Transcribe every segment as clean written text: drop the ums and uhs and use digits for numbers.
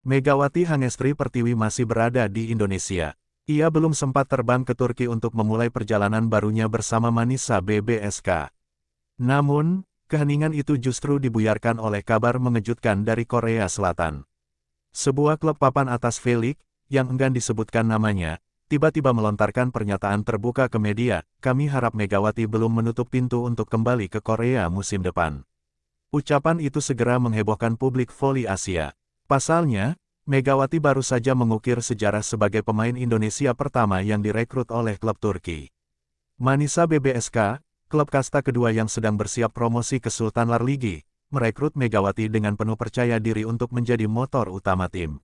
Megawati Hangestri Pertiwi masih berada di Indonesia. Ia belum sempat terbang ke Turki untuk memulai perjalanan barunya bersama Manisa BBSK. Namun, keheningan itu justru dibuyarkan oleh kabar mengejutkan dari Korea Selatan. Sebuah klub papan atas V-League, yang enggan disebutkan namanya, tiba-tiba melontarkan pernyataan terbuka ke media, "Kami harap Megawati belum menutup pintu untuk kembali ke Korea musim depan." Ucapan itu segera menghebohkan publik voli Asia. Pasalnya, Megawati baru saja mengukir sejarah sebagai pemain Indonesia pertama yang direkrut oleh klub Turki. Manisa BBSK, klub kasta kedua yang sedang bersiap promosi ke Sultan Larligi, merekrut Megawati dengan penuh percaya diri untuk menjadi motor utama tim.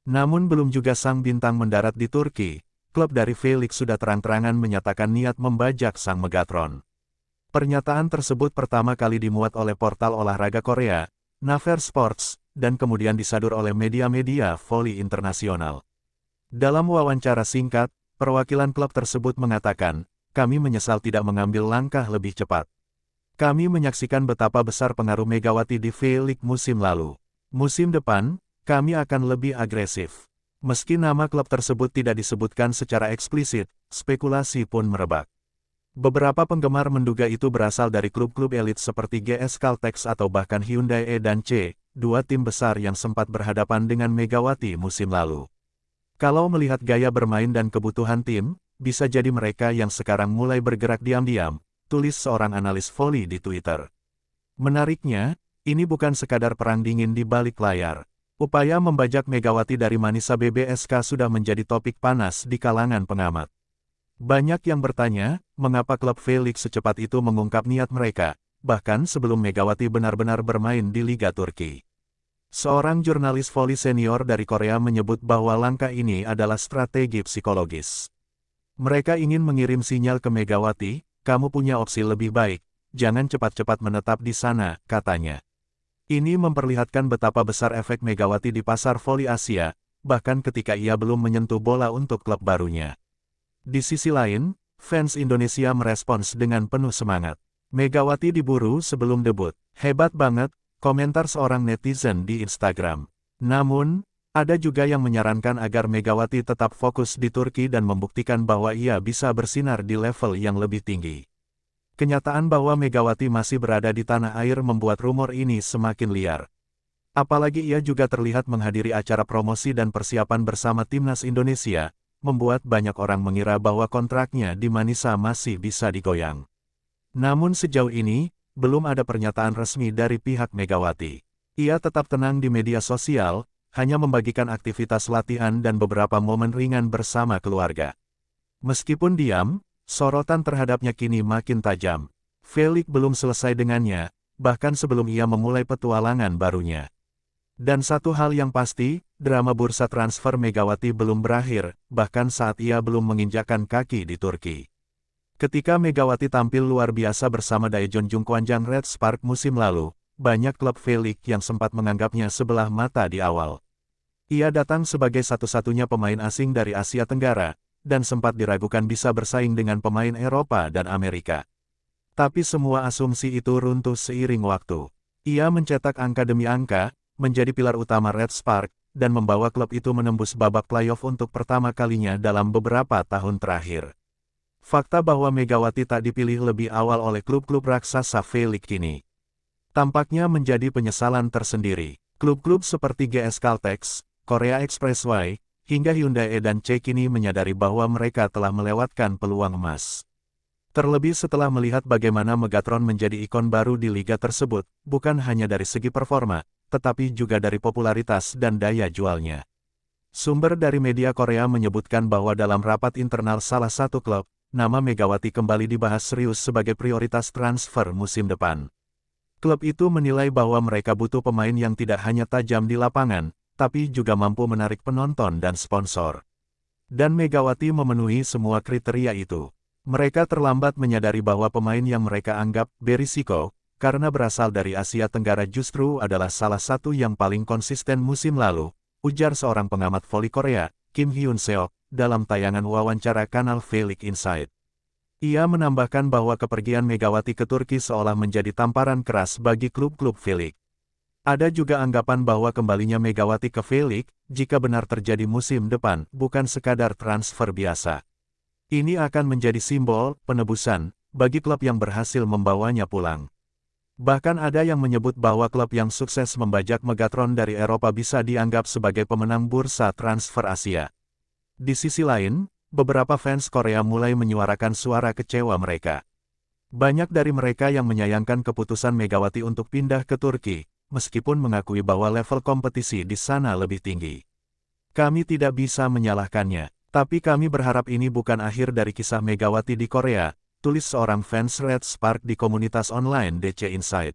Namun belum juga sang bintang mendarat di Turki, klub dari V-League sudah terang-terangan menyatakan niat membajak sang Megatron. Pernyataan tersebut pertama kali dimuat oleh portal olahraga Korea, Naver Sports, dan kemudian disadur oleh media-media voli internasional. Dalam wawancara singkat, perwakilan klub tersebut mengatakan, "Kami menyesal tidak mengambil langkah lebih cepat. Kami menyaksikan betapa besar pengaruh Megawati di V-League musim lalu. Musim depan, kami akan lebih agresif." Meski nama klub tersebut tidak disebutkan secara eksplisit, spekulasi pun merebak. Beberapa penggemar menduga itu berasal dari klub-klub elit seperti GS Caltex atau bahkan Hyundai E dan C, dua tim besar yang sempat berhadapan dengan Megawati musim lalu. Kalau melihat gaya bermain dan kebutuhan tim, bisa jadi mereka yang sekarang mulai bergerak diam-diam, tulis seorang analis voli di Twitter. Menariknya, ini bukan sekadar perang dingin di balik layar. Upaya membajak Megawati dari Manisa BBSK sudah menjadi topik panas di kalangan pengamat. Banyak yang bertanya, mengapa klub V-League secepat itu mengungkap niat mereka, bahkan sebelum Megawati benar-benar bermain di Liga Turki. Seorang jurnalis voli senior dari Korea menyebut bahwa langkah ini adalah strategi psikologis. Mereka ingin mengirim sinyal ke Megawati, "Kamu punya opsi lebih baik, jangan cepat-cepat menetap di sana," katanya. Ini memperlihatkan betapa besar efek Megawati di pasar voli Asia, bahkan ketika ia belum menyentuh bola untuk klub barunya. Di sisi lain, fans Indonesia merespons dengan penuh semangat. "Megawati diburu sebelum debut. Hebat banget," komentar seorang netizen di Instagram. Namun, ada juga yang menyarankan agar Megawati tetap fokus di Turki dan membuktikan bahwa ia bisa bersinar di level yang lebih tinggi. Kenyataan bahwa Megawati masih berada di tanah air membuat rumor ini semakin liar. Apalagi ia juga terlihat menghadiri acara promosi dan persiapan bersama timnas Indonesia, membuat banyak orang mengira bahwa kontraknya di Manisa masih bisa digoyang. Namun sejauh ini, belum ada pernyataan resmi dari pihak Megawati. Ia tetap tenang di media sosial, hanya membagikan aktivitas latihan dan beberapa momen ringan bersama keluarga. Meskipun diam, sorotan terhadapnya kini makin tajam. V-League belum selesai dengannya, bahkan sebelum ia memulai petualangan barunya. Dan satu hal yang pasti, drama bursa transfer Megawati belum berakhir, bahkan saat ia belum menginjakkan kaki di Turki. Ketika Megawati tampil luar biasa bersama Daejeon Jungkwanjang Red Spark musim lalu, banyak klub V-League yang sempat menganggapnya sebelah mata di awal. Ia datang sebagai satu-satunya pemain asing dari Asia Tenggara, dan sempat diragukan bisa bersaing dengan pemain Eropa dan Amerika. Tapi semua asumsi itu runtuh seiring waktu. Ia mencetak angka demi angka, menjadi pilar utama Red Spark, dan membawa klub itu menembus babak playoff untuk pertama kalinya dalam beberapa tahun terakhir. Fakta bahwa Megawati tak dipilih lebih awal oleh klub-klub raksasa V-League kini tampaknya menjadi penyesalan tersendiri. Klub-klub seperti GS Caltex, Korea Expressway, hingga Hyundai E dan C kini menyadari bahwa mereka telah melewatkan peluang emas. Terlebih setelah melihat bagaimana Megatron menjadi ikon baru di liga tersebut, bukan hanya dari segi performa, tetapi juga dari popularitas dan daya jualnya. Sumber dari media Korea menyebutkan bahwa dalam rapat internal salah satu klub, nama Megawati kembali dibahas serius sebagai prioritas transfer musim depan. Klub itu menilai bahwa mereka butuh pemain yang tidak hanya tajam di lapangan, tapi juga mampu menarik penonton dan sponsor. Dan Megawati memenuhi semua kriteria itu. Mereka terlambat menyadari bahwa pemain yang mereka anggap berisiko, karena berasal dari Asia Tenggara justru adalah salah satu yang paling konsisten musim lalu, ujar seorang pengamat voli Korea, Kim Hyun Seok, dalam tayangan wawancara kanal V-League Insight. Ia menambahkan bahwa kepergian Megawati ke Turki seolah menjadi tamparan keras bagi klub-klub V-League. Ada juga anggapan bahwa kembalinya Megawati ke V-League, jika benar terjadi musim depan, bukan sekadar transfer biasa. Ini akan menjadi simbol penebusan bagi klub yang berhasil membawanya pulang. Bahkan ada yang menyebut bahwa klub yang sukses membajak Megatron dari Eropa bisa dianggap sebagai pemenang bursa transfer Asia. Di sisi lain, beberapa fans Korea mulai menyuarakan suara kecewa mereka. Banyak dari mereka yang menyayangkan keputusan Megawati untuk pindah ke Turki, meskipun mengakui bahwa level kompetisi di sana lebih tinggi. Kami tidak bisa menyalahkannya, tapi kami berharap ini bukan akhir dari kisah Megawati di Korea, tulis seorang fans Red Spark di komunitas online DC Insight.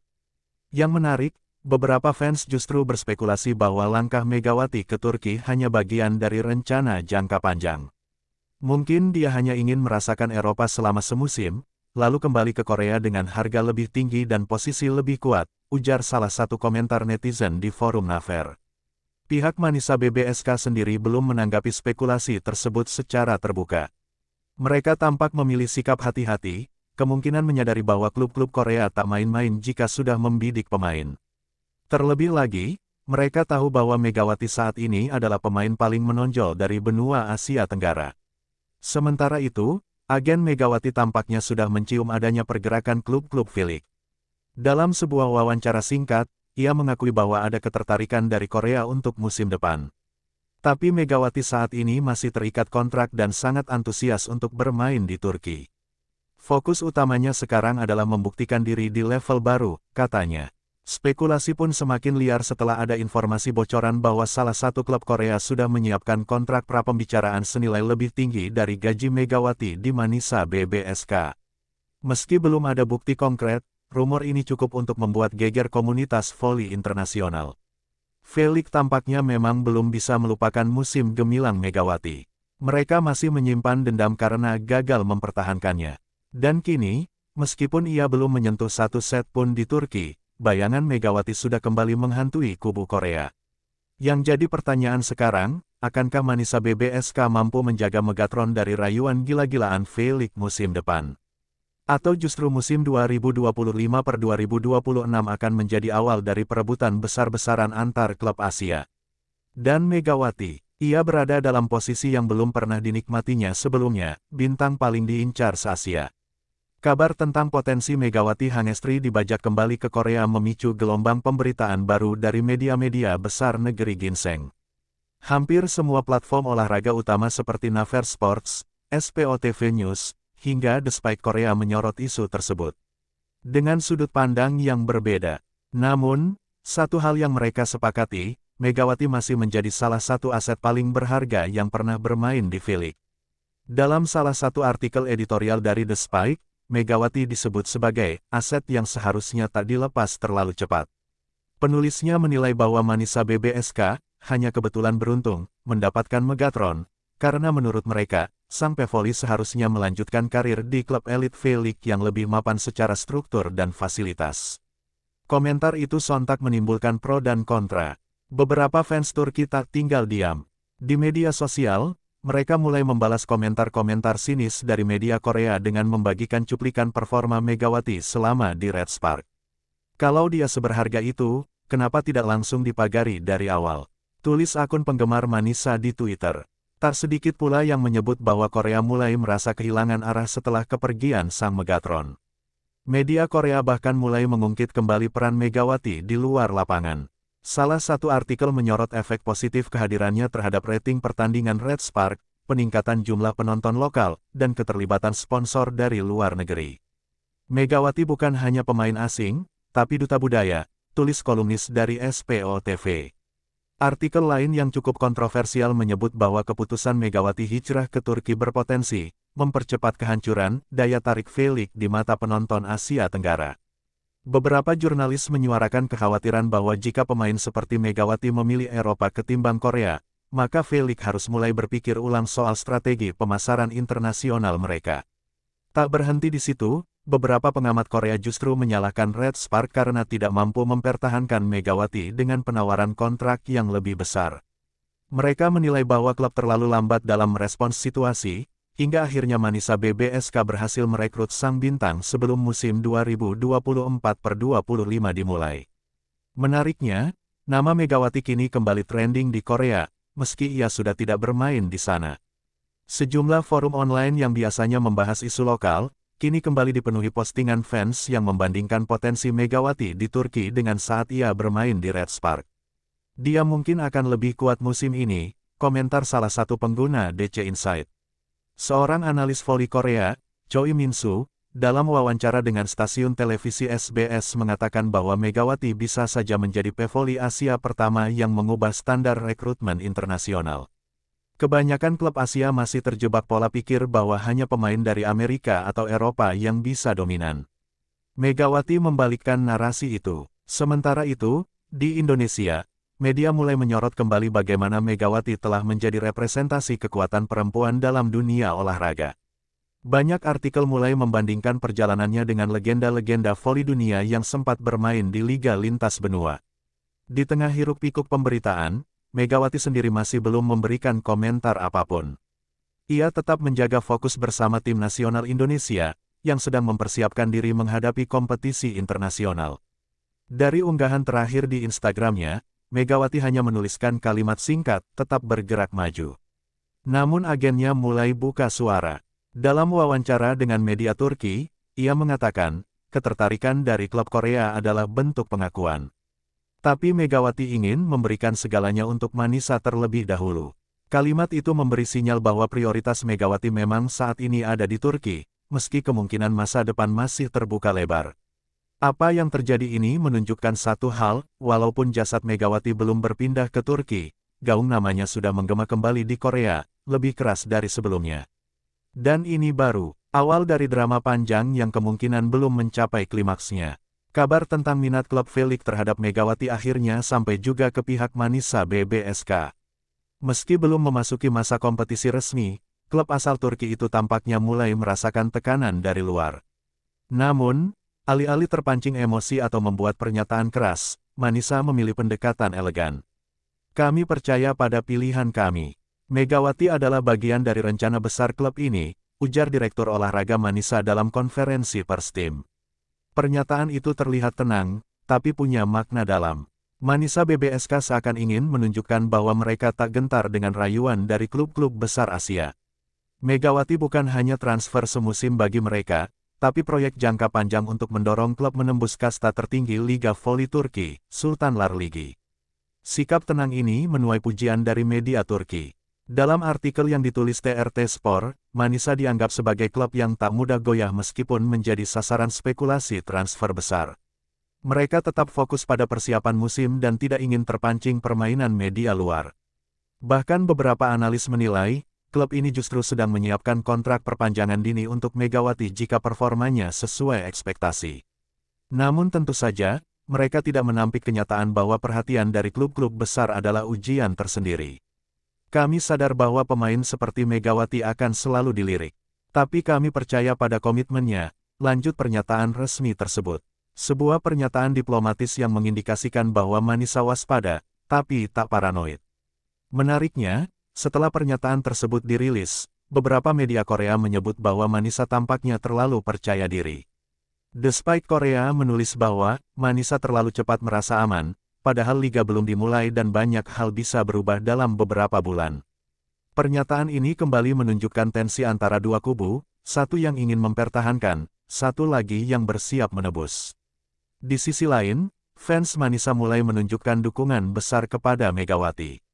Yang menarik, beberapa fans justru berspekulasi bahwa langkah Megawati ke Turki hanya bagian dari rencana jangka panjang. Mungkin dia hanya ingin merasakan Eropa selama semusim, lalu kembali ke Korea dengan harga lebih tinggi dan posisi lebih kuat, ujar salah satu komentar netizen di forum Naver. Pihak Manisa BBSK sendiri belum menanggapi spekulasi tersebut secara terbuka. Mereka tampak memilih sikap hati-hati, kemungkinan menyadari bahwa klub-klub Korea tak main-main jika sudah membidik pemain. Terlebih lagi, mereka tahu bahwa Megawati saat ini adalah pemain paling menonjol dari benua Asia Tenggara. Sementara itu, agen Megawati tampaknya sudah mencium adanya pergerakan klub-klub V-League. Dalam sebuah wawancara singkat, ia mengakui bahwa ada ketertarikan dari Korea untuk musim depan. Tapi Megawati saat ini masih terikat kontrak dan sangat antusias untuk bermain di Turki. Fokus utamanya sekarang adalah membuktikan diri di level baru, katanya. Spekulasi pun semakin liar setelah ada informasi bocoran bahwa salah satu klub Korea sudah menyiapkan kontrak pra-pembicaraan senilai lebih tinggi dari gaji Megawati di Manisa BBSK. Meski belum ada bukti konkret, rumor ini cukup untuk membuat geger komunitas voli internasional. V-League tampaknya memang belum bisa melupakan musim gemilang Megawati. Mereka masih menyimpan dendam karena gagal mempertahankannya. Dan kini, meskipun ia belum menyentuh satu set pun di Turki, bayangan Megawati sudah kembali menghantui kubu Korea. Yang jadi pertanyaan sekarang, akankah Manisa BBSK mampu menjaga Megatron dari rayuan gila-gilaan V-League musim depan? Atau justru musim 2025-2026 akan menjadi awal dari perebutan besar-besaran antar klub Asia? Dan Megawati, ia berada dalam posisi yang belum pernah dinikmatinya sebelumnya, bintang paling diincar se-Asia. Kabar tentang potensi Megawati Hangestri dibajak kembali ke Korea memicu gelombang pemberitaan baru dari media-media besar negeri ginseng. Hampir semua platform olahraga utama seperti Naver Sports, SPOTV News, hingga The Spike Korea menyorot isu tersebut. Dengan sudut pandang yang berbeda. Namun, satu hal yang mereka sepakati, Megawati masih menjadi salah satu aset paling berharga yang pernah bermain di V-League. Dalam salah satu artikel editorial dari The Spike, Megawati disebut sebagai aset yang seharusnya tak dilepas terlalu cepat. Penulisnya menilai bahwa Manisa BBSK hanya kebetulan beruntung mendapatkan Megatron, karena menurut mereka, sang pevoli seharusnya melanjutkan karir di klub elit V-League yang lebih mapan secara struktur dan fasilitas. Komentar itu sontak menimbulkan pro dan kontra. Beberapa fans Turki tak tinggal diam. Di media sosial, mereka mulai membalas komentar-komentar sinis dari media Korea dengan membagikan cuplikan performa Megawati selama di Red Spark. Kalau dia seberharga itu, kenapa tidak langsung dipagari dari awal? Tulis akun penggemar Manisa di Twitter. Tak sedikit pula yang menyebut bahwa Korea mulai merasa kehilangan arah setelah kepergian sang Megatron. Media Korea bahkan mulai mengungkit kembali peran Megawati di luar lapangan. Salah satu artikel menyorot efek positif kehadirannya terhadap rating pertandingan Red Spark, peningkatan jumlah penonton lokal, dan keterlibatan sponsor dari luar negeri. Megawati bukan hanya pemain asing, tapi duta budaya, tulis kolumnis dari SPOTV. Artikel lain yang cukup kontroversial menyebut bahwa keputusan Megawati hijrah ke Turki berpotensi mempercepat kehancuran daya tarik V-League di mata penonton Asia Tenggara. Beberapa jurnalis menyuarakan kekhawatiran bahwa jika pemain seperti Megawati memilih Eropa ketimbang Korea, maka V-League harus mulai berpikir ulang soal strategi pemasaran internasional mereka. Tak berhenti di situ, beberapa pengamat Korea justru menyalahkan Red Spark karena tidak mampu mempertahankan Megawati dengan penawaran kontrak yang lebih besar. Mereka menilai bahwa klub terlalu lambat dalam merespons situasi, hingga akhirnya Manisa BBSK berhasil merekrut sang bintang sebelum musim 2024-25 dimulai. Menariknya, nama Megawati kini kembali trending di Korea, meski ia sudah tidak bermain di sana. Sejumlah forum online yang biasanya membahas isu lokal, kini kembali dipenuhi postingan fans yang membandingkan potensi Megawati di Turki dengan saat ia bermain di Red Spark. Dia mungkin akan lebih kuat musim ini, komentar salah satu pengguna DC Insight. Seorang analis voli Korea, Choi Min-soo, dalam wawancara dengan stasiun televisi SBS mengatakan bahwa Megawati bisa saja menjadi pevoli Asia pertama yang mengubah standar rekrutmen internasional. Kebanyakan klub Asia masih terjebak pola pikir bahwa hanya pemain dari Amerika atau Eropa yang bisa dominan. Megawati membalikkan narasi itu. Sementara itu, di Indonesia, media mulai menyorot kembali bagaimana Megawati telah menjadi representasi kekuatan perempuan dalam dunia olahraga. Banyak artikel mulai membandingkan perjalanannya dengan legenda-legenda voli dunia yang sempat bermain di Liga Lintas Benua. Di tengah hiruk-pikuk pemberitaan, Megawati sendiri masih belum memberikan komentar apapun. Ia tetap menjaga fokus bersama tim nasional Indonesia, yang sedang mempersiapkan diri menghadapi kompetisi internasional. Dari unggahan terakhir di Instagramnya, Megawati hanya menuliskan kalimat singkat, tetap bergerak maju. Namun agennya mulai buka suara. Dalam wawancara dengan media Turki, ia mengatakan, ketertarikan dari klub Korea adalah bentuk pengakuan. Tapi Megawati ingin memberikan segalanya untuk Manisa terlebih dahulu. Kalimat itu memberi sinyal bahwa prioritas Megawati memang saat ini ada di Turki, meski kemungkinan masa depan masih terbuka lebar. Apa yang terjadi ini menunjukkan satu hal, walaupun jasad Megawati belum berpindah ke Turki, gaung namanya sudah menggema kembali di Korea, lebih keras dari sebelumnya. Dan ini baru awal dari drama panjang yang kemungkinan belum mencapai klimaksnya. Kabar tentang minat klub V-League terhadap Megawati akhirnya sampai juga ke pihak Manisa BBSK. Meski belum memasuki masa kompetisi resmi, klub asal Turki itu tampaknya mulai merasakan tekanan dari luar. Namun, alih-alih terpancing emosi atau membuat pernyataan keras, Manisa memilih pendekatan elegan. Kami percaya pada pilihan kami. Megawati adalah bagian dari rencana besar klub ini, ujar Direktur Olahraga Manisa dalam konferensi pers tim. Pernyataan itu terlihat tenang, tapi punya makna dalam. Manisa BBSK seakan ingin menunjukkan bahwa mereka tak gentar dengan rayuan dari klub-klub besar Asia. Megawati bukan hanya transfer semusim bagi mereka, tapi proyek jangka panjang untuk mendorong klub menembus kasta tertinggi Liga Voli Turki, Sultanlar Ligi. Sikap tenang ini menuai pujian dari media Turki. Dalam artikel yang ditulis TRT Sport, Manisa dianggap sebagai klub yang tak mudah goyah meskipun menjadi sasaran spekulasi transfer besar. Mereka tetap fokus pada persiapan musim dan tidak ingin terpancing permainan media luar. Bahkan beberapa analis menilai, klub ini justru sedang menyiapkan kontrak perpanjangan dini untuk Megawati jika performanya sesuai ekspektasi. Namun tentu saja, mereka tidak menampik kenyataan bahwa perhatian dari klub-klub besar adalah ujian tersendiri. Kami sadar bahwa pemain seperti Megawati akan selalu dilirik. Tapi kami percaya pada komitmennya, lanjut pernyataan resmi tersebut. Sebuah pernyataan diplomatis yang mengindikasikan bahwa Manisa waspada, tapi tak paranoid. Menariknya, setelah pernyataan tersebut dirilis, beberapa media Korea menyebut bahwa Manisa tampaknya terlalu percaya diri. The Spike Korea menulis bahwa Manisa terlalu cepat merasa aman, padahal liga belum dimulai dan banyak hal bisa berubah dalam beberapa bulan. Pernyataan ini kembali menunjukkan tensi antara dua kubu, satu yang ingin mempertahankan, satu lagi yang bersiap menebus. Di sisi lain, fans Manisa mulai menunjukkan dukungan besar kepada Megawati.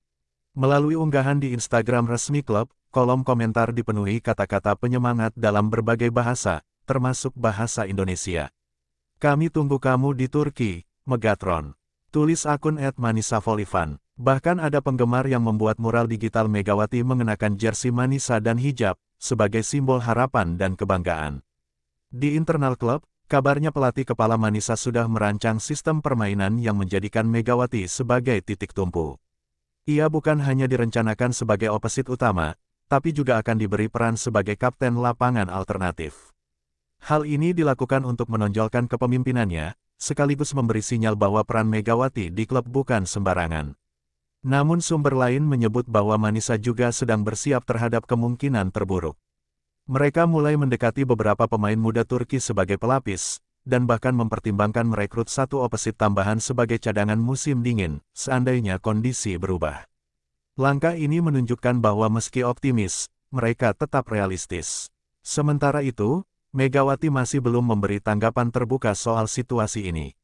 Melalui unggahan di Instagram resmi klub, kolom komentar dipenuhi kata-kata penyemangat dalam berbagai bahasa, termasuk bahasa Indonesia. Kami tunggu kamu di Turki, Megatron. Tulis akun @ManisaVoliFan. Bahkan ada penggemar yang membuat mural digital Megawati mengenakan jersey Manisa dan hijab, sebagai simbol harapan dan kebanggaan. Di internal klub, kabarnya pelatih kepala Manisa sudah merancang sistem permainan yang menjadikan Megawati sebagai titik tumpu. Ia bukan hanya direncanakan sebagai opposite utama, tapi juga akan diberi peran sebagai kapten lapangan alternatif. Hal ini dilakukan untuk menonjolkan kepemimpinannya, sekaligus memberi sinyal bahwa peran Megawati di klub bukan sembarangan. Namun sumber lain menyebut bahwa Manisa juga sedang bersiap terhadap kemungkinan terburuk. Mereka mulai mendekati beberapa pemain muda Turki sebagai pelapis, dan bahkan mempertimbangkan merekrut satu opposite tambahan sebagai cadangan musim dingin, seandainya kondisi berubah. Langkah ini menunjukkan bahwa meski optimis, mereka tetap realistis. Sementara itu, Megawati masih belum memberi tanggapan terbuka soal situasi ini.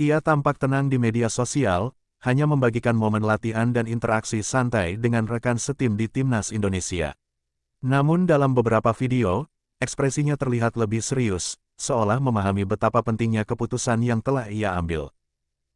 Ia tampak tenang di media sosial, hanya membagikan momen latihan dan interaksi santai dengan rekan setim di Timnas Indonesia. Namun dalam beberapa video, ekspresinya terlihat lebih serius, seolah memahami betapa pentingnya keputusan yang telah ia ambil.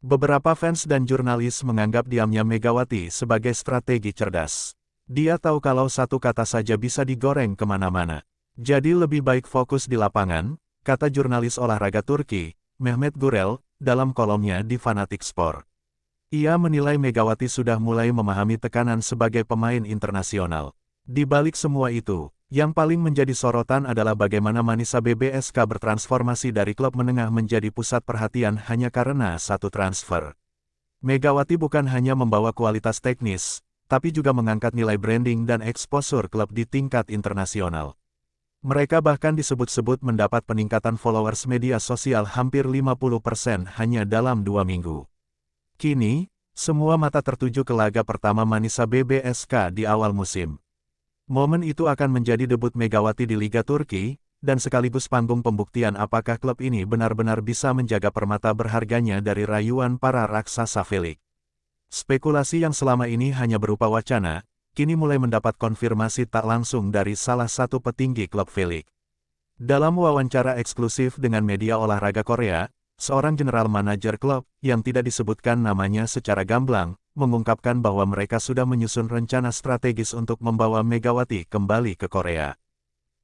Beberapa fans dan jurnalis menganggap diamnya Megawati sebagai strategi cerdas. Dia tahu kalau satu kata saja bisa digoreng kemana-mana. Jadi lebih baik fokus di lapangan, kata jurnalis olahraga Turki, Mehmet Gurel, dalam kolomnya di Fanatik Sport. Ia menilai Megawati sudah mulai memahami tekanan sebagai pemain internasional. Di balik semua itu, yang paling menjadi sorotan adalah bagaimana Manisa BBSK bertransformasi dari klub menengah menjadi pusat perhatian hanya karena satu transfer. Megawati bukan hanya membawa kualitas teknis, tapi juga mengangkat nilai branding dan exposure klub di tingkat internasional. Mereka bahkan disebut-sebut mendapat peningkatan followers media sosial hampir 50% hanya dalam 2 minggu. Kini, semua mata tertuju ke laga pertama Manisa BBSK di awal musim. Momen itu akan menjadi debut Megawati di Liga Turki, dan sekaligus panggung pembuktian apakah klub ini benar-benar bisa menjaga permata berharganya dari rayuan para raksasa V-League. Spekulasi yang selama ini hanya berupa wacana, kini mulai mendapat konfirmasi tak langsung dari salah satu petinggi klub V-League. Dalam wawancara eksklusif dengan media olahraga Korea, seorang general manajer klub, yang tidak disebutkan namanya secara gamblang, mengungkapkan bahwa mereka sudah menyusun rencana strategis untuk membawa Megawati kembali ke Korea.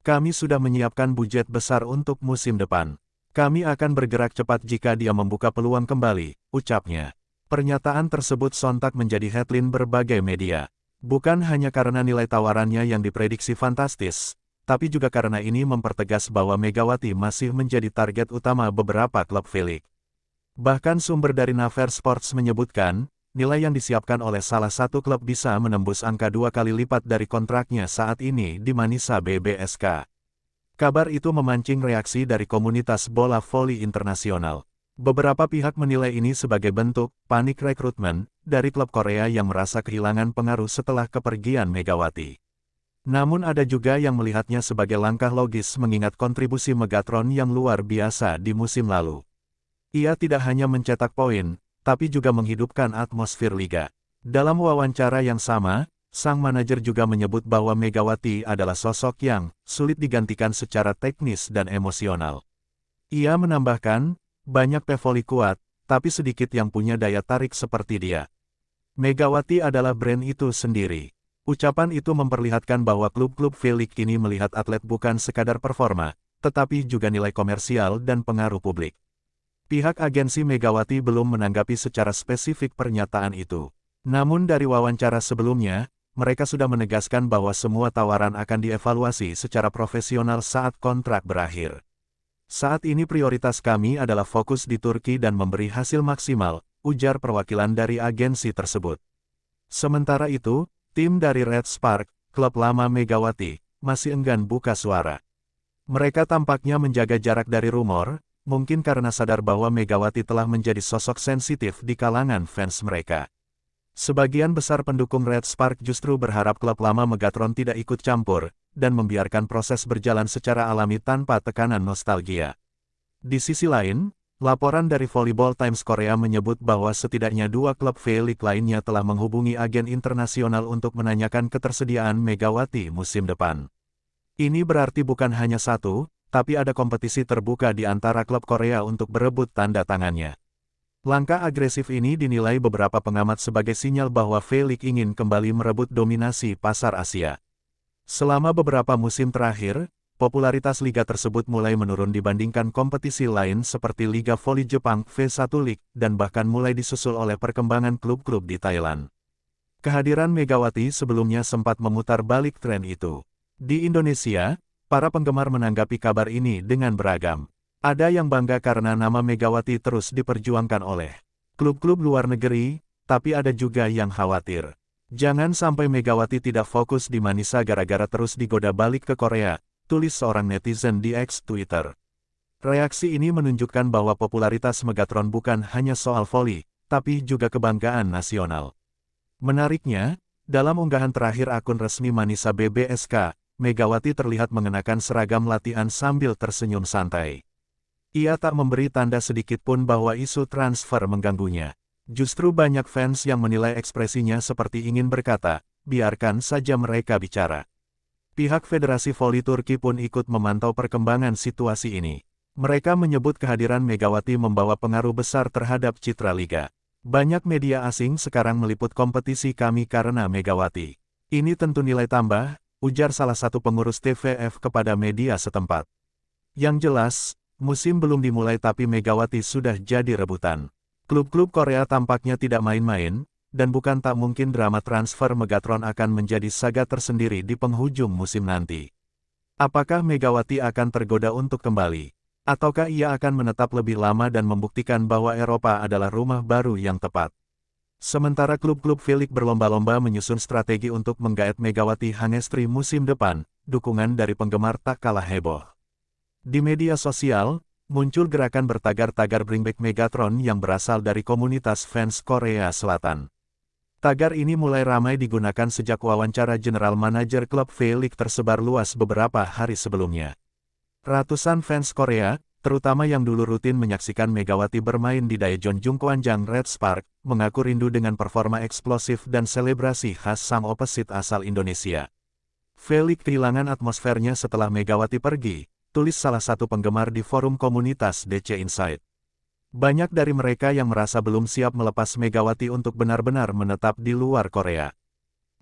Kami sudah menyiapkan budget besar untuk musim depan. Kami akan bergerak cepat jika dia membuka peluang kembali, ucapnya. Pernyataan tersebut sontak menjadi headline berbagai media. Bukan hanya karena nilai tawarannya yang diprediksi fantastis, tapi juga karena ini mempertegas bahwa Megawati masih menjadi target utama beberapa klub V-League. Bahkan sumber dari Naver Sports menyebutkan, nilai yang disiapkan oleh salah satu klub bisa menembus angka 2 kali lipat dari kontraknya saat ini di Manisa BBSK. Kabar itu memancing reaksi dari komunitas bola voli internasional. Beberapa pihak menilai ini sebagai bentuk panik rekrutmen dari klub Korea yang merasa kehilangan pengaruh setelah kepergian Megawati. Namun ada juga yang melihatnya sebagai langkah logis mengingat kontribusi Megatron yang luar biasa di musim lalu. Ia tidak hanya mencetak poin, tapi juga menghidupkan atmosfer liga. Dalam wawancara yang sama, sang manajer juga menyebut bahwa Megawati adalah sosok yang sulit digantikan secara teknis dan emosional. Ia menambahkan, banyak pevoli kuat, tapi sedikit yang punya daya tarik seperti dia. Megawati adalah brand itu sendiri. Ucapan itu memperlihatkan bahwa klub-klub V-League kini melihat atlet bukan sekadar performa, tetapi juga nilai komersial dan pengaruh publik. Pihak agensi Megawati belum menanggapi secara spesifik pernyataan itu. Namun dari wawancara sebelumnya, mereka sudah menegaskan bahwa semua tawaran akan dievaluasi secara profesional saat kontrak berakhir. Saat ini prioritas kami adalah fokus di Turki dan memberi hasil maksimal, ujar perwakilan dari agensi tersebut. Sementara itu, tim dari Red Spark, klub lama Megawati, masih enggan buka suara. Mereka tampaknya menjaga jarak dari rumor, mungkin karena sadar bahwa Megawati telah menjadi sosok sensitif di kalangan fans mereka. Sebagian besar pendukung Red Spark justru berharap klub lama Megatron tidak ikut campur, dan membiarkan proses berjalan secara alami tanpa tekanan nostalgia. Di sisi lain, laporan dari Volleyball Times Korea menyebut bahwa setidaknya 2 klub V-League lainnya telah menghubungi agen internasional untuk menanyakan ketersediaan Megawati musim depan. Ini berarti bukan hanya satu, tapi ada kompetisi terbuka di antara klub Korea untuk berebut tanda tangannya. Langkah agresif ini dinilai beberapa pengamat sebagai sinyal bahwa V-League ingin kembali merebut dominasi pasar Asia. Selama beberapa musim terakhir, popularitas liga tersebut mulai menurun dibandingkan kompetisi lain seperti Liga Voli Jepang V1 League dan bahkan mulai disusul oleh perkembangan klub-klub di Thailand. Kehadiran Megawati sebelumnya sempat memutar balik tren itu. Di Indonesia, para penggemar menanggapi kabar ini dengan beragam. Ada yang bangga karena nama Megawati terus diperjuangkan oleh klub-klub luar negeri, tapi ada juga yang khawatir. Jangan sampai Megawati tidak fokus di Manisa gara-gara terus digoda balik ke Korea, tulis seorang netizen di X Twitter. Reaksi ini menunjukkan bahwa popularitas Megatron bukan hanya soal voli, tapi juga kebanggaan nasional. Menariknya, dalam unggahan terakhir akun resmi Manisa BBSK, Megawati terlihat mengenakan seragam latihan sambil tersenyum santai. Ia tak memberi tanda sedikit pun bahwa isu transfer mengganggunya. Justru banyak fans yang menilai ekspresinya seperti ingin berkata, biarkan saja mereka bicara. Pihak Federasi Voli Turki pun ikut memantau perkembangan situasi ini. Mereka menyebut kehadiran Megawati membawa pengaruh besar terhadap citra liga. Banyak media asing sekarang meliput kompetisi kami karena Megawati. Ini tentu nilai tambah, ujar salah satu pengurus TVF kepada media setempat. Yang jelas, musim belum dimulai tapi Megawati sudah jadi rebutan. Klub-klub Korea tampaknya tidak main-main, dan bukan tak mungkin drama transfer Megatron akan menjadi saga tersendiri di penghujung musim nanti. Apakah Megawati akan tergoda untuk kembali? Ataukah ia akan menetap lebih lama dan membuktikan bahwa Eropa adalah rumah baru yang tepat? Sementara klub-klub V-League berlomba-lomba menyusun strategi untuk menggaet Megawati Hangestri musim depan, dukungan dari penggemar tak kalah heboh. Di media sosial, muncul gerakan bertagar-tagar Bring Back Megatron yang berasal dari komunitas fans Korea Selatan. Tagar ini mulai ramai digunakan sejak wawancara general manajer klub V-League tersebar luas beberapa hari sebelumnya. Ratusan fans Korea, terutama yang dulu rutin menyaksikan Megawati bermain di Daejeon Jungkwanjang Red Spark, mengaku rindu dengan performa eksplosif dan selebrasi khas sang opposite asal Indonesia. V-League kehilangan atmosfernya setelah Megawati pergi, tulis salah satu penggemar di forum komunitas DC Insight. Banyak dari mereka yang merasa belum siap melepas Megawati untuk benar-benar menetap di luar Korea.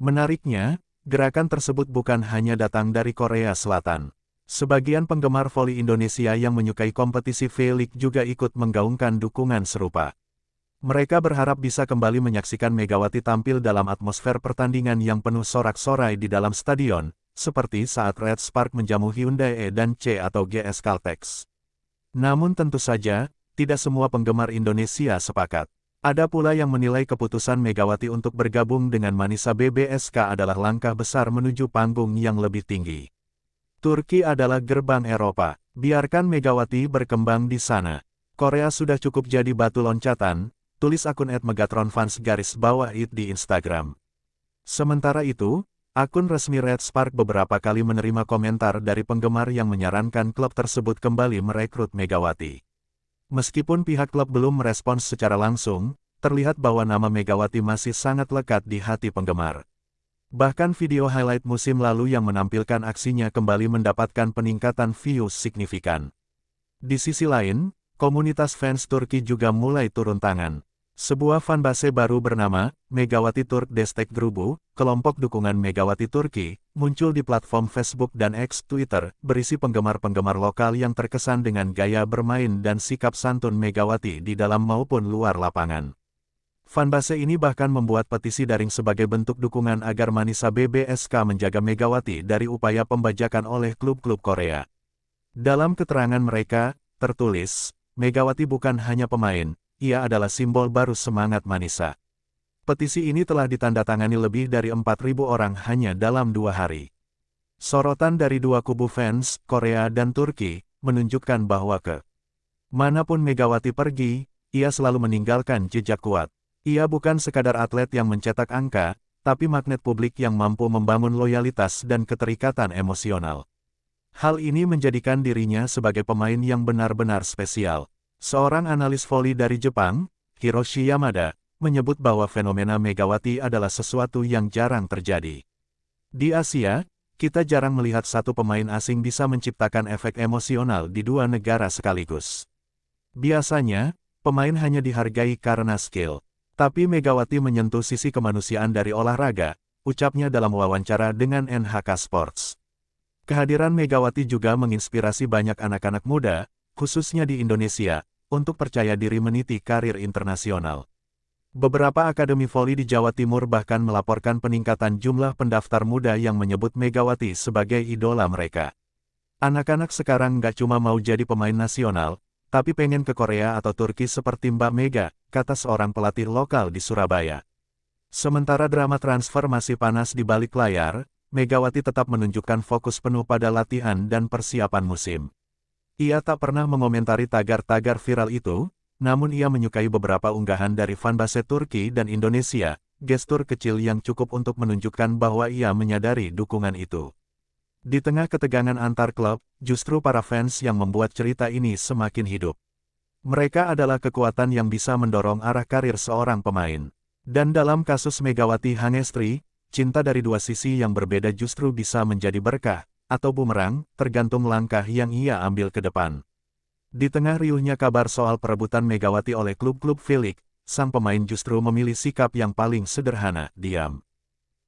Menariknya, gerakan tersebut bukan hanya datang dari Korea Selatan. Sebagian penggemar voli Indonesia yang menyukai kompetisi V-League juga ikut menggaungkan dukungan serupa. Mereka berharap bisa kembali menyaksikan Megawati tampil dalam atmosfer pertandingan yang penuh sorak-sorai di dalam stadion, seperti saat Red Spark menjamu Hyundai E dan C atau GS Caltex. Namun tentu saja, tidak semua penggemar Indonesia sepakat. Ada pula yang menilai keputusan Megawati untuk bergabung dengan Manisa BBSK adalah langkah besar menuju panggung yang lebih tinggi. Turki adalah gerbang Eropa, biarkan Megawati berkembang di sana. Korea sudah cukup jadi batu loncatan, tulis akun @megatronfans_it di Instagram. Sementara itu, akun resmi Red Spark beberapa kali menerima komentar dari penggemar yang menyarankan klub tersebut kembali merekrut Megawati. Meskipun pihak klub belum merespons secara langsung, terlihat bahwa nama Megawati masih sangat lekat di hati penggemar. Bahkan video highlight musim lalu yang menampilkan aksinya kembali mendapatkan peningkatan views signifikan. Di sisi lain, komunitas fans Turki juga mulai turun tangan. Sebuah fanbase baru bernama Megawati Turk Destek Grubu, kelompok dukungan Megawati Turki, muncul di platform Facebook dan X Twitter, berisi penggemar-penggemar lokal yang terkesan dengan gaya bermain dan sikap santun Megawati di dalam maupun luar lapangan. Fanbase ini bahkan membuat petisi daring sebagai bentuk dukungan agar Manisa BBSK menjaga Megawati dari upaya pembajakan oleh klub-klub Korea. Dalam keterangan mereka, tertulis, Megawati bukan hanya pemain, ia adalah simbol baru semangat Manisa. Petisi ini telah ditandatangani lebih dari 4.000 orang hanya dalam 2 hari. Sorotan dari dua kubu fans, Korea dan Turki, menunjukkan bahwa manapun Megawati pergi, ia selalu meninggalkan jejak kuat. Ia bukan sekadar atlet yang mencetak angka, tapi magnet publik yang mampu membangun loyalitas dan keterikatan emosional. Hal ini menjadikan dirinya sebagai pemain yang benar-benar spesial. Seorang analis voli dari Jepang, Hiroshi Yamada, menyebut bahwa fenomena Megawati adalah sesuatu yang jarang terjadi. Di Asia, kita jarang melihat satu pemain asing bisa menciptakan efek emosional di dua negara sekaligus. Biasanya, pemain hanya dihargai karena skill. Tapi Megawati menyentuh sisi kemanusiaan dari olahraga, ucapnya dalam wawancara dengan NHK Sports. Kehadiran Megawati juga menginspirasi banyak anak-anak muda, khususnya di Indonesia, untuk percaya diri meniti karir internasional. Beberapa akademi voli di Jawa Timur bahkan melaporkan peningkatan jumlah pendaftar muda yang menyebut Megawati sebagai idola mereka. Anak-anak sekarang nggak cuma mau jadi pemain nasional, tapi pengen ke Korea atau Turki seperti Mbak Mega, kata seorang pelatih lokal di Surabaya. Sementara drama transfer masih panas di balik layar, Megawati tetap menunjukkan fokus penuh pada latihan dan persiapan musim. Ia tak pernah mengomentari tagar-tagar viral itu, namun ia menyukai beberapa unggahan dari fanbase Turki dan Indonesia, gestur kecil yang cukup untuk menunjukkan bahwa ia menyadari dukungan itu. Di tengah ketegangan antar klub, justru para fans yang membuat cerita ini semakin hidup. Mereka adalah kekuatan yang bisa mendorong arah karir seorang pemain. Dan dalam kasus Megawati Hangestri, cinta dari dua sisi yang berbeda justru bisa menjadi berkah, atau bumerang, tergantung langkah yang ia ambil ke depan. Di tengah riuhnya kabar soal perebutan Megawati oleh klub-klub V-League, sang pemain justru memilih sikap yang paling sederhana, diam.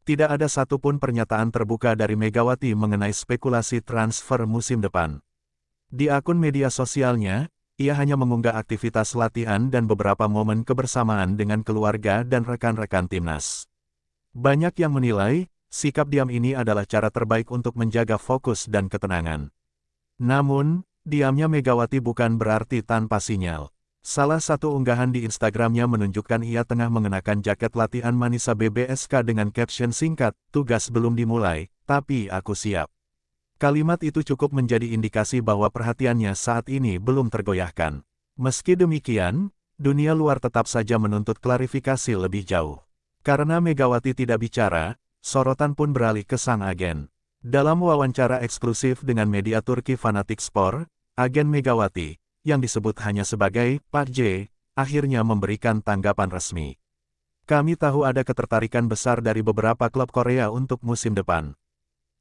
Tidak ada satupun pernyataan terbuka dari Megawati mengenai spekulasi transfer musim depan. Di akun media sosialnya, ia hanya mengunggah aktivitas latihan dan beberapa momen kebersamaan dengan keluarga dan rekan-rekan timnas. Banyak yang menilai, sikap diam ini adalah cara terbaik untuk menjaga fokus dan ketenangan. Namun, diamnya Megawati bukan berarti tanpa sinyal. Salah satu unggahan di Instagramnya menunjukkan ia tengah mengenakan jaket latihan Manisa BBSK dengan caption singkat, "Tugas belum dimulai, tapi aku siap." Kalimat itu cukup menjadi indikasi bahwa perhatiannya saat ini belum tergoyahkan. Meski demikian, dunia luar tetap saja menuntut klarifikasi lebih jauh. Karena Megawati tidak bicara, sorotan pun beralih ke sang agen. Dalam wawancara eksklusif dengan media Turki Fanatik Spor, agen Megawati, yang disebut hanya sebagai Pak J, akhirnya memberikan tanggapan resmi. "Kami tahu ada ketertarikan besar dari beberapa klub Korea untuk musim depan.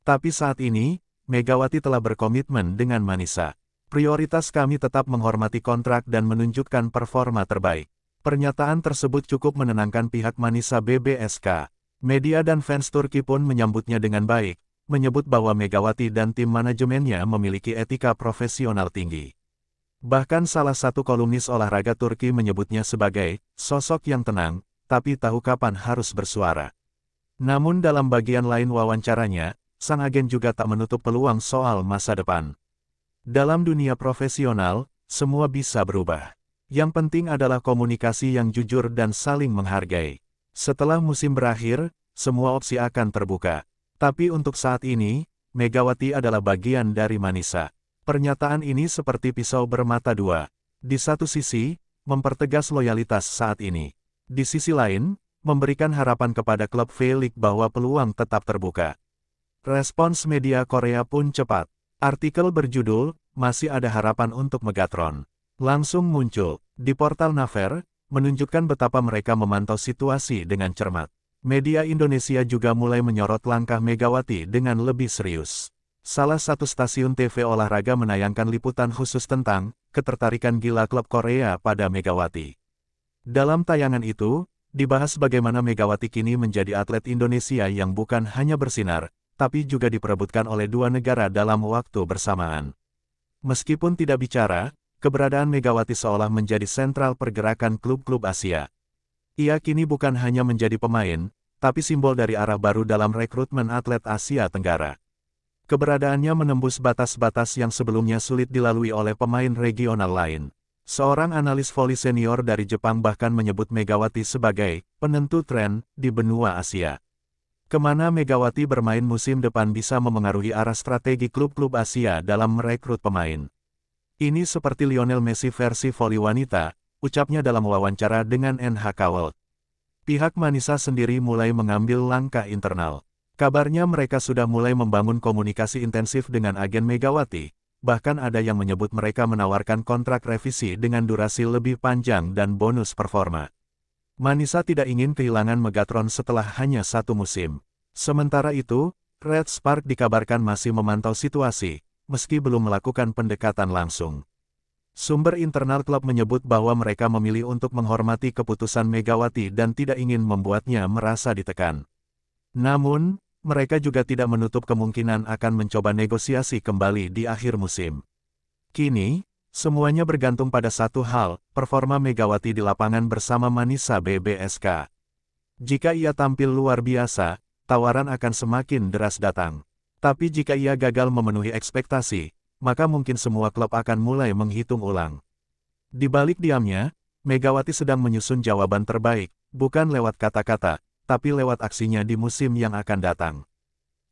Tapi saat ini, Megawati telah berkomitmen dengan Manisa. Prioritas kami tetap menghormati kontrak dan menunjukkan performa terbaik." Pernyataan tersebut cukup menenangkan pihak Manisa BBSK. Media dan fans Turki pun menyambutnya dengan baik, menyebut bahwa Megawati dan tim manajemennya memiliki etika profesional tinggi. Bahkan salah satu kolumnis olahraga Turki menyebutnya sebagai sosok yang tenang, tapi tahu kapan harus bersuara. Namun dalam bagian lain wawancaranya, sang agen juga tak menutup peluang soal masa depan. Dalam dunia profesional, semua bisa berubah. Yang penting adalah komunikasi yang jujur dan saling menghargai. Setelah musim berakhir, semua opsi akan terbuka. Tapi untuk saat ini, Megawati adalah bagian dari Manisa. Pernyataan ini seperti pisau bermata dua. Di satu sisi, mempertegas loyalitas saat ini. Di sisi lain, memberikan harapan kepada klub V-League bahwa peluang tetap terbuka. Respons media Korea pun cepat. Artikel berjudul, "Masih ada harapan untuk Megatron." Langsung muncul di portal Naver, menunjukkan betapa mereka memantau situasi dengan cermat. Media Indonesia juga mulai menyorot langkah Megawati dengan lebih serius. Salah satu stasiun TV olahraga menayangkan liputan khusus tentang ketertarikan gila klub Korea pada Megawati. Dalam tayangan itu, dibahas bagaimana Megawati kini menjadi atlet Indonesia yang bukan hanya bersinar, tapi juga diperebutkan oleh dua negara dalam waktu bersamaan. Meskipun tidak bicara, keberadaan Megawati seolah menjadi sentral pergerakan klub-klub Asia. Ia kini bukan hanya menjadi pemain, tapi simbol dari arah baru dalam rekrutmen atlet Asia Tenggara. Keberadaannya menembus batas-batas yang sebelumnya sulit dilalui oleh pemain regional lain. Seorang analis voli senior dari Jepang bahkan menyebut Megawati sebagai penentu tren di benua Asia. Kemana Megawati bermain musim depan bisa memengaruhi arah strategi klub-klub Asia dalam merekrut pemain. Ini seperti Lionel Messi versi voli wanita, ucapnya dalam wawancara dengan NHK World. Pihak Manisa sendiri mulai mengambil langkah internal. Kabarnya mereka sudah mulai membangun komunikasi intensif dengan agen Megawati, bahkan ada yang menyebut mereka menawarkan kontrak revisi dengan durasi lebih panjang dan bonus performa. Manisa tidak ingin kehilangan Megatron setelah hanya satu musim. Sementara itu, Red Spark dikabarkan masih memantau situasi, meski belum melakukan pendekatan langsung. Sumber internal klub menyebut bahwa mereka memilih untuk menghormati keputusan Megawati dan tidak ingin membuatnya merasa ditekan. Namun, mereka juga tidak menutup kemungkinan akan mencoba negosiasi kembali di akhir musim. Kini, semuanya bergantung pada satu hal, performa Megawati di lapangan bersama Manisa BBSK. Jika ia tampil luar biasa, tawaran akan semakin deras datang. Tapi jika ia gagal memenuhi ekspektasi, maka mungkin semua klub akan mulai menghitung ulang. Di balik diamnya, Megawati sedang menyusun jawaban terbaik, bukan lewat kata-kata, tapi lewat aksinya di musim yang akan datang.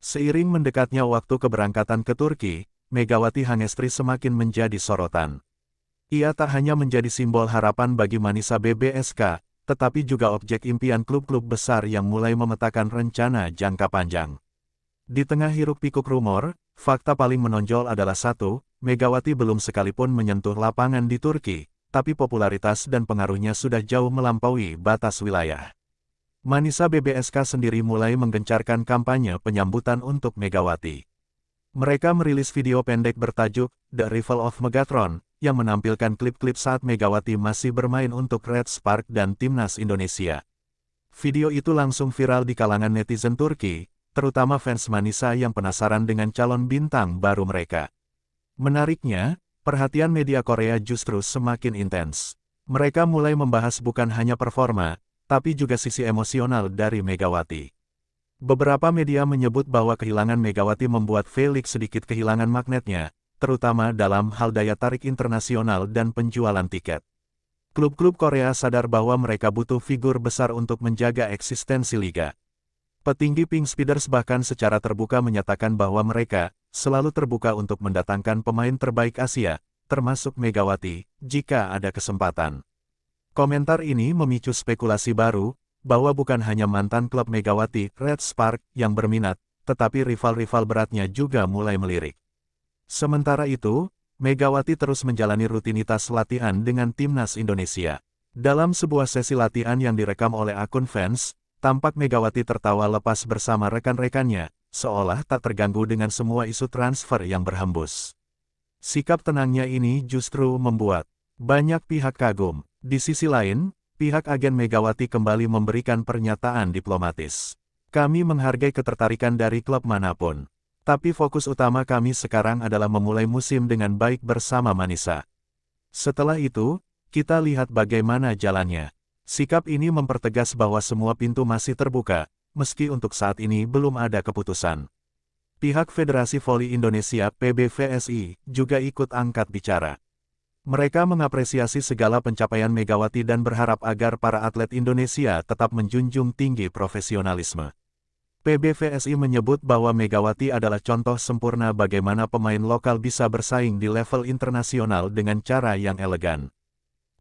Seiring mendekatnya waktu keberangkatan ke Turki, Megawati Hangestri semakin menjadi sorotan. Ia tak hanya menjadi simbol harapan bagi Manisa BBSK, tetapi juga objek impian klub-klub besar yang mulai memetakan rencana jangka panjang. Di tengah hiruk-pikuk rumor, fakta paling menonjol adalah satu, Megawati belum sekalipun menyentuh lapangan di Turki, tapi popularitas dan pengaruhnya sudah jauh melampaui batas wilayah. Manisa BBSK sendiri mulai menggencarkan kampanye penyambutan untuk Megawati. Mereka merilis video pendek bertajuk The Rival of Megatron, yang menampilkan klip-klip saat Megawati masih bermain untuk Red Spark dan Timnas Indonesia. Video itu langsung viral di kalangan netizen Turki, terutama fans Manisa yang penasaran dengan calon bintang baru mereka. Menariknya, perhatian media Korea justru semakin intens. Mereka mulai membahas bukan hanya performa, tapi juga sisi emosional dari Megawati. Beberapa media menyebut bahwa kehilangan Megawati membuat Felix sedikit kehilangan magnetnya, terutama dalam hal daya tarik internasional dan penjualan tiket. Klub-klub Korea sadar bahwa mereka butuh figur besar untuk menjaga eksistensi liga. Petinggi Pink Speeders bahkan secara terbuka menyatakan bahwa mereka selalu terbuka untuk mendatangkan pemain terbaik Asia, termasuk Megawati, jika ada kesempatan. Komentar ini memicu spekulasi baru, bahwa bukan hanya mantan klub Megawati, Red Spark, yang berminat, tetapi rival-rival beratnya juga mulai melirik. Sementara itu, Megawati terus menjalani rutinitas latihan dengan Timnas Indonesia. Dalam sebuah sesi latihan yang direkam oleh akun fans, tampak Megawati tertawa lepas bersama rekan-rekannya, seolah tak terganggu dengan semua isu transfer yang berhembus. Sikap tenangnya ini justru membuat banyak pihak kagum. Di sisi lain, pihak agen Megawati kembali memberikan pernyataan diplomatis. Kami menghargai ketertarikan dari klub manapun. Tapi fokus utama kami sekarang adalah memulai musim dengan baik bersama Manisa. Setelah itu, kita lihat bagaimana jalannya. Sikap ini mempertegas bahwa semua pintu masih terbuka, meski untuk saat ini belum ada keputusan. Pihak Federasi Voli Indonesia (PBVSI) juga ikut angkat bicara. Mereka mengapresiasi segala pencapaian Megawati dan berharap agar para atlet Indonesia tetap menjunjung tinggi profesionalisme. PBVSI menyebut bahwa Megawati adalah contoh sempurna bagaimana pemain lokal bisa bersaing di level internasional dengan cara yang elegan.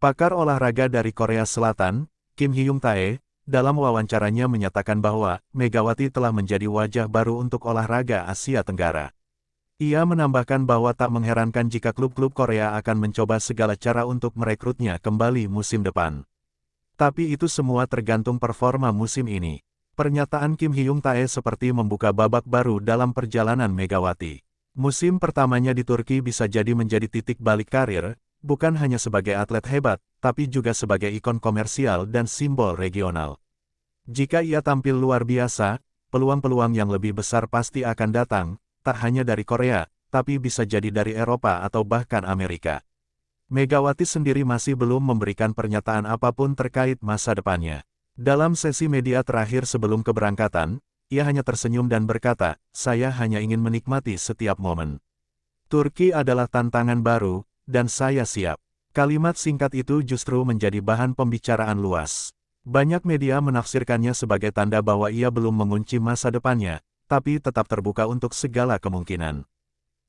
Pakar olahraga dari Korea Selatan, Kim Hyung Tae, dalam wawancaranya menyatakan bahwa Megawati telah menjadi wajah baru untuk olahraga Asia Tenggara. Ia menambahkan bahwa tak mengherankan jika klub-klub Korea akan mencoba segala cara untuk merekrutnya kembali musim depan. Tapi itu semua tergantung performa musim ini. Pernyataan Kim Hyung Tae seperti membuka babak baru dalam perjalanan Megawati. Musim pertamanya di Turki bisa jadi menjadi titik balik karir, bukan hanya sebagai atlet hebat, tapi juga sebagai ikon komersial dan simbol regional. Jika ia tampil luar biasa, peluang-peluang yang lebih besar pasti akan datang, tak hanya dari Korea, tapi bisa jadi dari Eropa atau bahkan Amerika. Megawati sendiri masih belum memberikan pernyataan apapun terkait masa depannya. Dalam sesi media terakhir sebelum keberangkatan, ia hanya tersenyum dan berkata, "Saya hanya ingin menikmati setiap momen. Turki adalah tantangan baru, dan saya siap." Kalimat singkat itu justru menjadi bahan pembicaraan luas. Banyak media menafsirkannya sebagai tanda bahwa ia belum mengunci masa depannya, tapi tetap terbuka untuk segala kemungkinan.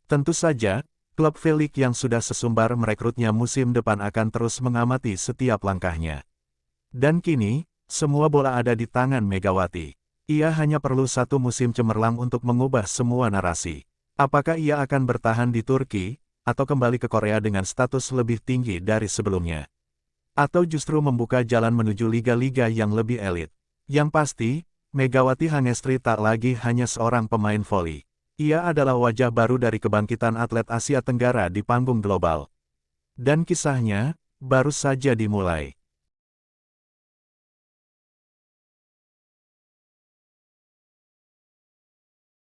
Tentu saja, klub Felix yang sudah sesumbar merekrutnya musim depan akan terus mengamati setiap langkahnya. Dan kini, semua bola ada di tangan Megawati. Ia hanya perlu satu musim cemerlang untuk mengubah semua narasi. Apakah ia akan bertahan di Turki, atau kembali ke Korea dengan status lebih tinggi dari sebelumnya? Atau justru membuka jalan menuju liga-liga yang lebih elit? Yang pasti, Megawati Hangestri tak lagi hanya seorang pemain voli. Ia adalah wajah baru dari kebangkitan atlet Asia Tenggara di panggung global. Dan kisahnya baru saja dimulai.